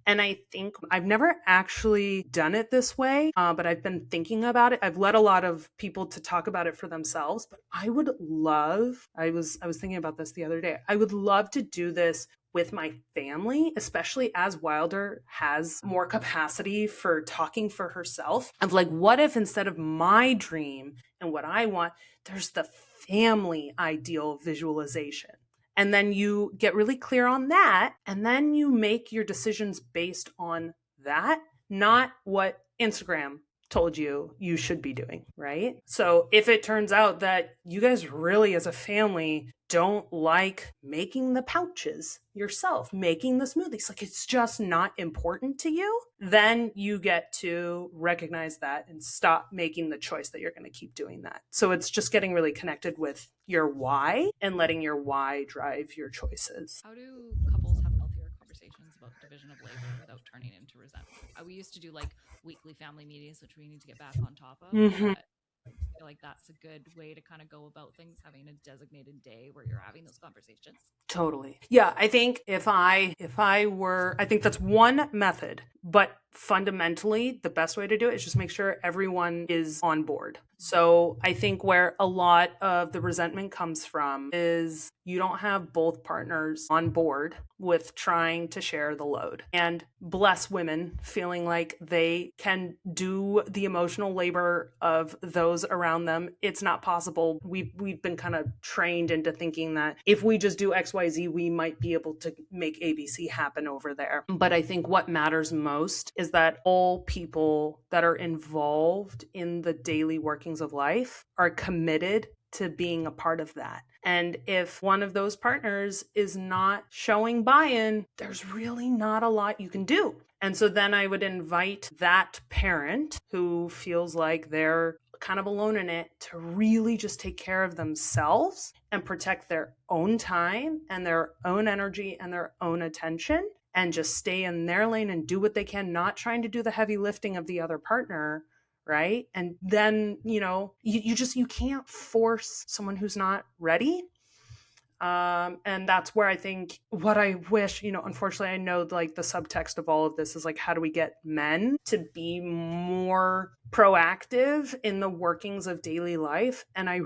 And I think I've never actually done it this way, but I've been thinking about it. I've led a lot of people to talk about it for themselves, but I would love, I was thinking about this the other day. I would love to do this with my family, especially as Wilder has more capacity for talking for herself, of like, what if instead of my dream and what I want, there's the family ideal visualization? And then you get really clear on that. And then you make your decisions based on that, not what Instagram told you you should be doing, right? So if it turns out that you guys really as a family don't like making the pouches yourself, making the smoothies, like it's just not important to you, then you get to recognize that and stop making the choice that you're going to keep doing that. So it's just getting really connected with your why and letting your why drive your choices. How do couples have healthier conversations about division of labor without turning into resentment? We used to do like weekly family meetings, which we need to get back on top of. Mm-hmm. But feel like that's a good way to kind of go about things, having a designated day where you're having those conversations. Totally. Yeah, I think if I were, I think that's one method, but fundamentally the best way to do it is just make sure everyone is on board. So I think where a lot of the resentment comes from is you don't have both partners on board with trying to share the load. And bless women feeling like they can do the emotional labor of those around them. It's not possible. We've been kind of trained into thinking that if we just do XYZ, we might be able to make ABC happen over there. But I think what matters most is that all people that are involved in the daily workings of life are committed to being a part of that. And if one of those partners is not showing buy-in, there's really not a lot you can do. And so then I would invite that parent who feels like they're kind of alone in it to really just take care of themselves and protect their own time and their own energy and their own attention and just stay in their lane and do what they can, not trying to do the heavy lifting of the other partner. Right. And then, you can't force someone who's not ready. And that's where I think what I wish, unfortunately, I know like the subtext of all of this is like, how do we get men to be more proactive in the workings of daily life? And I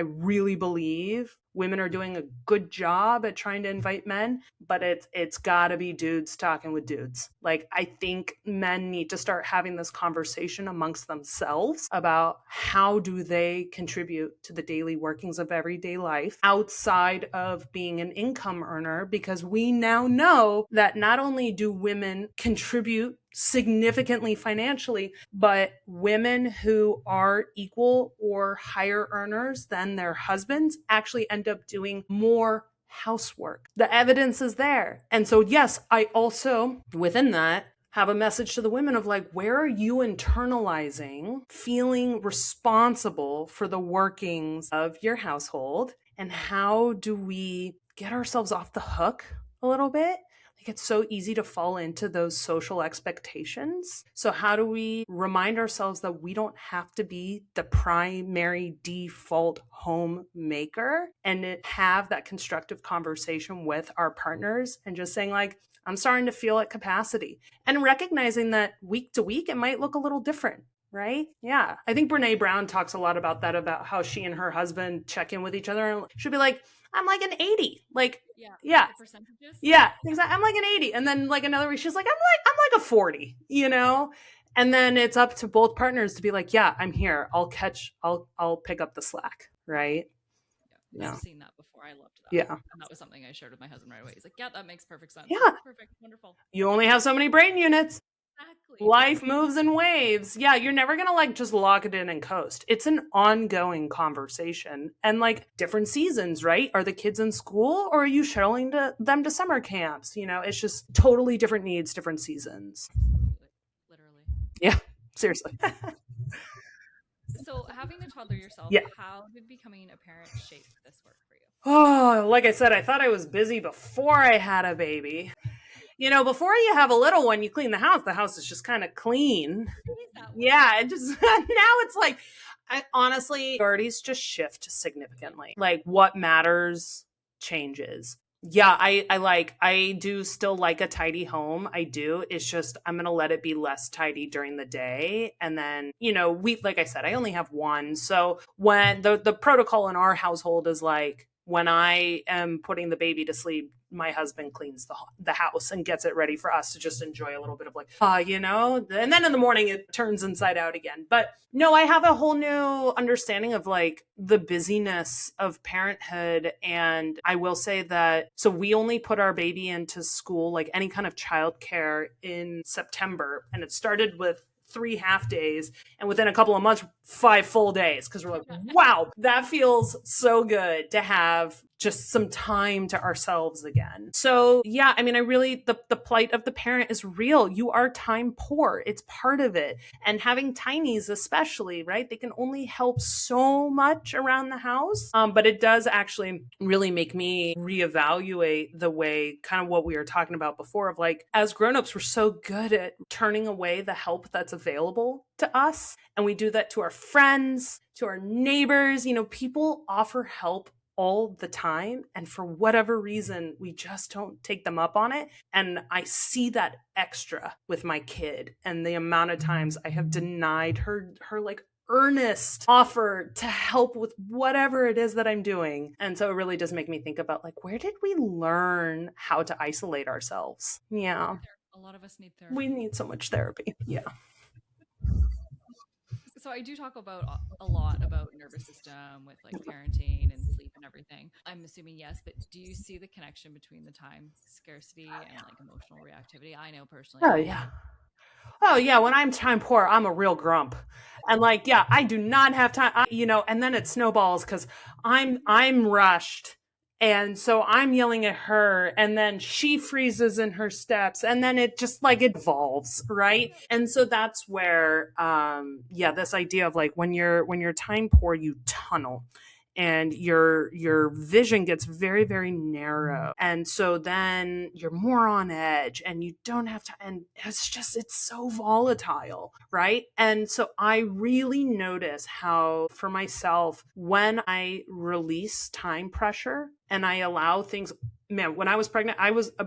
really believe women are doing a good job at trying to invite men, but it's gotta be dudes talking with dudes. Like, I think men need to start having this conversation amongst themselves about how do they contribute to the daily workings of everyday life outside of being an income earner, because we now know that not only do women contribute significantly financially, but women who are equal or higher earners than their husbands actually end up doing more housework. The evidence is there. And so, yes, I also, within that, have a message to the women of like, where are you internalizing feeling responsible for the workings of your household? And how do we get ourselves off the hook a little bit? It's so easy to fall into those social expectations. So how do we remind ourselves that we don't have to be the primary default homemaker and have that constructive conversation with our partners and just saying like, I'm starting to feel at capacity, and recognizing that week to week, it might look a little different. Right? Yeah. I think Brene Brown talks a lot about that, about how she and her husband check in with each other. And she'll be like, I'm like an 80. Like, yeah. Percentages. Yeah. Exactly. I'm like an 80. And then like another week, she's like, I'm like a 40, And then it's up to both partners to be like, yeah, I'm here. I'll pick up the slack. Right. Yeah. I've seen that before. I loved that. Yeah. And that was something I shared with my husband right away. He's like, yeah, that makes perfect sense. Yeah. Perfect. Wonderful. You only have so many brain units. Exactly. Life moves in waves. Yeah, you're never going to like just lock it in and coast. It's an ongoing conversation. And like different seasons, right? Are the kids in school or are you shuttling them to summer camps? It's just totally different needs, different seasons. Literally. Yeah, seriously. So having a toddler yourself, yeah. How did becoming a parent shape this work for you? Oh, like I said, I thought I was busy before I had a baby. Before you have a little one, you clean the house is just kind of clean. Yeah, it just now it's like, honestly, priorities just shift significantly. Like what matters changes. Yeah, I do still like a tidy home. I do. It's just I'm going to let it be less tidy during the day. And then, like I said, I only have one. So when the protocol in our household is like, when I am putting the baby to sleep, my husband cleans the house and gets it ready for us to just enjoy a little bit of like, and then in the morning it turns inside out again. But no, I have a whole new understanding of like the busyness of parenthood. And I will say that, so we only put our baby into school, like any kind of childcare, in September. And it started with 3 half days, and within a couple of months, 5 full days, because we're like, wow, that feels so good to have just some time to ourselves again. So yeah, I mean, the plight of the parent is real. You are time poor. It's part of it. And having tinies especially, right? They can only help so much around the house. But it does actually really make me reevaluate the way, kind of what we were talking about before, of like, as grownups, we're so good at turning away the help that's available to us. And we do that to our friends, to our neighbors. People offer help all the time, and for whatever reason we just don't take them up on it. And I see that extra with my kid, and the amount of times I have denied her like earnest offer to help with whatever it is that I'm doing. And so it really does make me think about, like, where did we learn how to isolate ourselves? Yeah, a lot of us need therapy. we need so much therapy. Yeah. So I do talk about a lot about nervous system with like parenting and sleep and everything. I'm assuming yes, but do you see the connection between the time scarcity and like emotional reactivity? I know personally. Oh yeah. Oh yeah, when I'm time poor, I'm a real grump. And like, yeah, I do not have time, and then it snowballs because I'm rushed. And so I'm yelling at her, and then she freezes in her steps, and then it just like it evolves, right? And so that's where this idea of like, when you're time poor, you tunnel, and your vision gets very, very narrow. And so then you're more on edge, and you don't have to, and it's so volatile, right? And so I really notice how, for myself, when I release time pressure and I allow things. Man, when I was pregnant,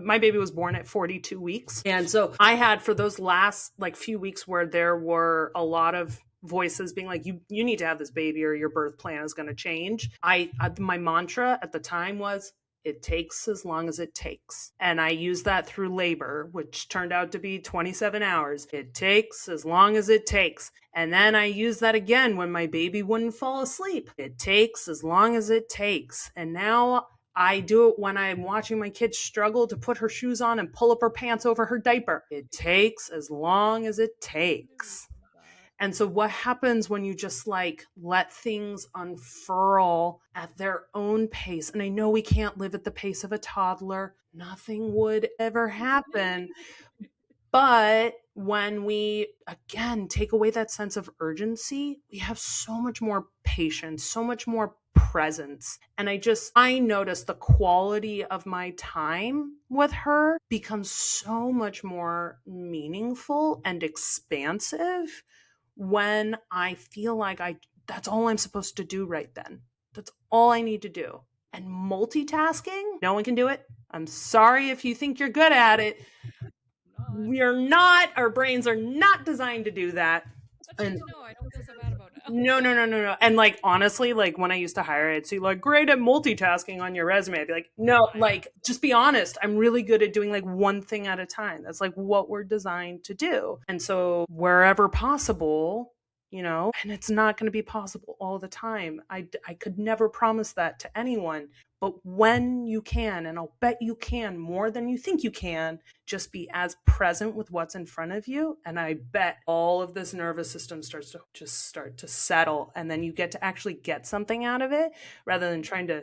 my baby was born at 42 weeks. And so I had, for those last like few weeks where there were a lot of voices being like, you need to have this baby or your birth plan is going to change. My mantra at the time was, it takes as long as it takes. And I used that through labor, which turned out to be 27 hours. It takes as long as it takes. And then I used that again when my baby wouldn't fall asleep. It takes as long as it takes. And now I do it when I'm watching my kid struggle to put her shoes on and pull up her pants over her diaper. It takes as long as it takes. And so what happens when you just like let things unfurl at their own pace? And I know we can't live at the pace of a toddler. Nothing would ever happen. But when we, again, take away that sense of urgency, we have so much more patience, so much more presence. And I notice the quality of my time with her becomes so much more meaningful and expansive when I feel like that's all I'm supposed to do right then. That's all I need to do. And multitasking, no one can do it. I'm sorry if you think you're good at it. We're not. Our brains are not designed to do that. That's good to know. I don't feel so bad about it. No. And like, honestly, like when I used to hire, I'd see like, great at multitasking on your resume. I'd be like, no, like, just be honest. I'm really good at doing like one thing at a time. That's like what we're designed to do. And so wherever possible, and it's not going to be possible all the time. I could never promise that to anyone. But when you can, and I'll bet you can more than you think you can, just be as present with what's in front of you. And I bet all of this nervous system starts to settle. And then you get to actually get something out of it rather than trying to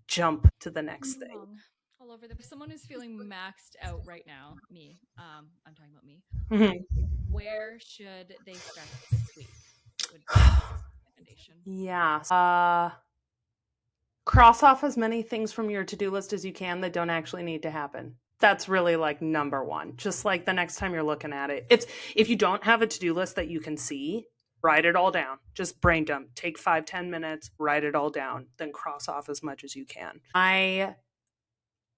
jump to the next thing. All over if someone is feeling maxed out right now, me, I'm talking about me, where should they start this week? Would be the recommendation. Yeah. Cross off as many things from your to-do list as you can that don't actually need to happen. That's really like number one. Just like the next time you're looking at it. If you don't have a to-do list that you can see, write it all down. Just brain dump. Take 5-10 minutes, write it all down, then cross off as much as you can.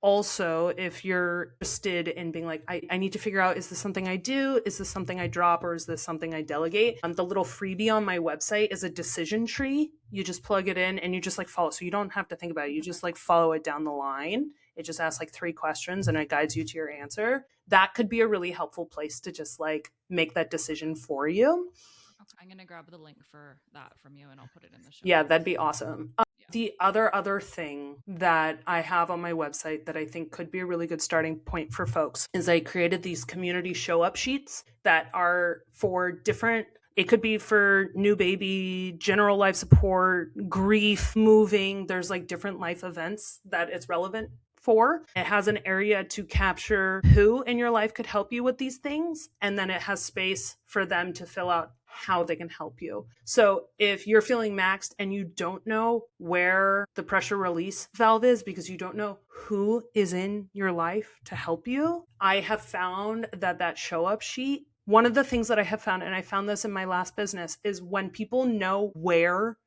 Also, if you're interested in being like, I need to figure out, is this something I do? Is this something I drop? Or is this something I delegate? The little freebie on my website is a decision tree. You just plug it in and you just like follow. So you don't have to think about it. You just like follow it down the line. It just asks like 3 questions and it guides you to your answer. That could be a really helpful place to just like make that decision for you. Okay, I'm going to grab the link for that from you and I'll put it in the show. Yeah, that'd be awesome. The other thing that I have on my website that I think could be a really good starting point for folks is I created these community show up sheets that are for different It could be for new baby, general life support, grief, moving. There's like different life events that it's relevant for. It has an area to capture who in your life could help you with these things. And then it has space for them to fill out how they can help you. So if you're feeling maxed and you don't know where the pressure release valve is because you don't know who is in your life to help you, I have found that show up sheet, one of the things that I have found, and I found this in my last business, is when people know where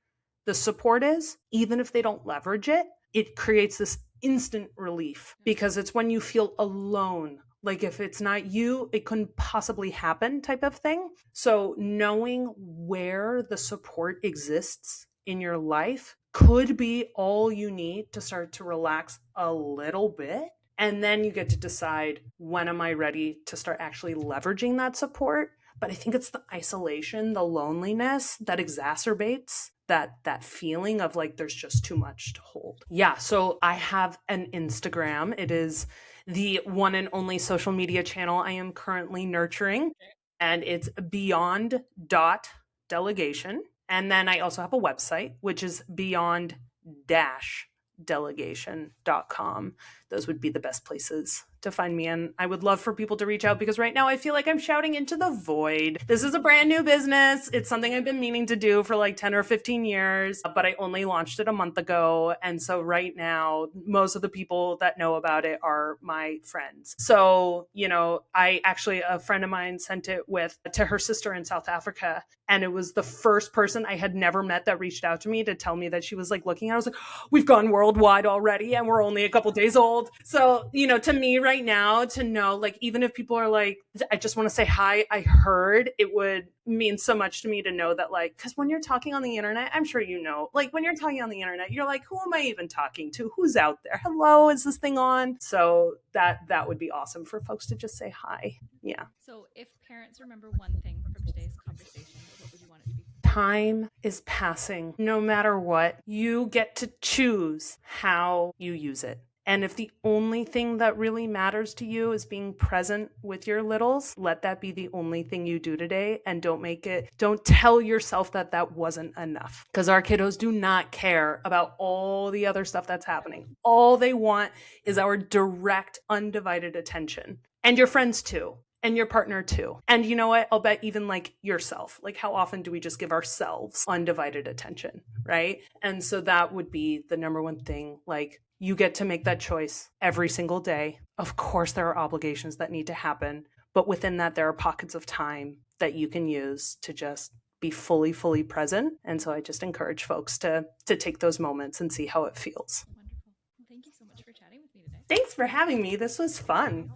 the support is, even if they don't leverage it, it creates this instant relief because it's when you feel alone. Like if it's not you, it couldn't possibly happen type of thing. So knowing where the support exists in your life could be all you need to start to relax a little bit. And then you get to decide, when am I ready to start actually leveraging that support? But I think it's the isolation, the loneliness that exacerbates that feeling of like there's just too much to hold. Yeah, so I have an Instagram. It is the one and only social media channel I am currently nurturing, and it's Beyond Delegation. And then I also have a website, which is Beyond Delegation.com. Those would be the best places to find me. And I would love for people to reach out because right now I feel like I'm shouting into the void. This is a brand new business. It's something I've been meaning to do for like 10 or 15 years, but I only launched it a month ago. And so right now, most of the people that know about it are my friends. So, a friend of mine sent it to her sister in South Africa. And it was the first person I had never met that reached out to me to tell me that she was like looking. I was like, we've gone worldwide already and we're only a couple days old. So, to me right now, to know, like, even if people are like, I just want to say hi, I heard, it would mean so much to me to know that, like, because when you're talking on the internet, I'm sure like when you're talking on the internet, you're like, who am I even talking to? Who's out there? Hello, is this thing on? So that would be awesome for folks to just say hi. Yeah. So if parents remember one thing from today's conversation, what would you want it to be? Time is passing. No matter what, you get to choose how you use it. And if the only thing that really matters to you is being present with your littles, let that be the only thing you do today. And don't tell yourself that wasn't enough. Because our kiddos do not care about all the other stuff that's happening. All they want is our direct, undivided attention. And your friends too. And your partner too. And you know what? I'll bet even like yourself. Like, how often do we just give ourselves undivided attention, right? And so that would be the number one thing. Like, you get to make that choice every single day. Of course, there are obligations that need to happen, but within that, there are pockets of time that you can use to just be fully, fully present. And so I just encourage folks to take those moments and see how it feels. Wonderful. Well, thank you so much for chatting with me today. Thanks for having me. This was fun.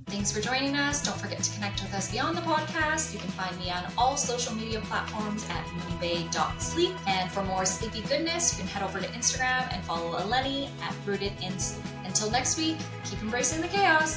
Thanks for joining us. Don't forget to connect with us beyond the podcast. You can find me on all social media platforms at moonbay.sleep. And for more sleepy goodness, you can head over to Instagram and follow Eleni at Rooted in Sleep. Until next week, keep embracing the chaos.